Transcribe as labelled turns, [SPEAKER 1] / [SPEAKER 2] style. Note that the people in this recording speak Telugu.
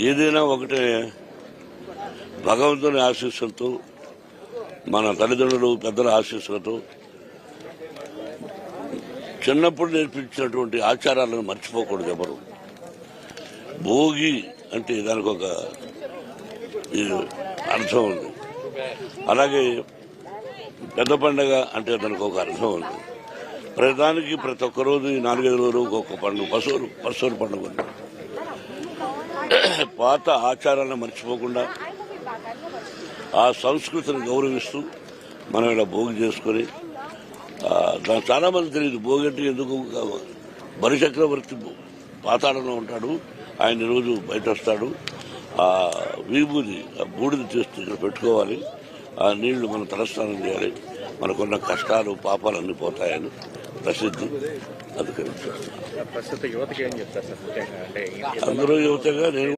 [SPEAKER 1] ఏదైనా ఒకటే, భగవంతుని ఆశీస్సులతో, మన తల్లిదండ్రులు పెద్దల ఆశీస్సులతో చిన్నప్పుడు నేర్పించినటువంటి ఆచారాలను మర్చిపోకూడదు ఎవరు. భోగి అంటే దానికి ఒక అర్థం ఉంది, అలాగే పెద్ద పండగ అంటే దానికి ఒక అర్థం ఉంది. ప్రతిదానికి ప్రతి ఒక్క రోజు 4-5 రోజులు ఒక్కొక్క పండుగ, పశువుల పండుగ ఉంది. పాత ఆచారాలను మర్చిపోకుండా ఆ సంస్కృతిని గౌరవిస్తూ మనం ఇలా భోగి చేసుకుని, చాలా మంది తెలియదు భోగి అంటే ఎందుకు. బలిచక్రవర్తి పాతాళంలో ఉంటాడు, ఆయన రోజు బయట వస్తాడు. ఆ విభూది, ఆ బూడిద చేస్తూ ఇక్కడ పెట్టుకోవాలి, ఆ నీళ్లు మనం తలస్నానం చేయాలి, మనకున్న కష్టాలు పాపాలన్నీ పోతాయని ప్రసిద్ధి. అందుకని అందరూ యువతగా నేను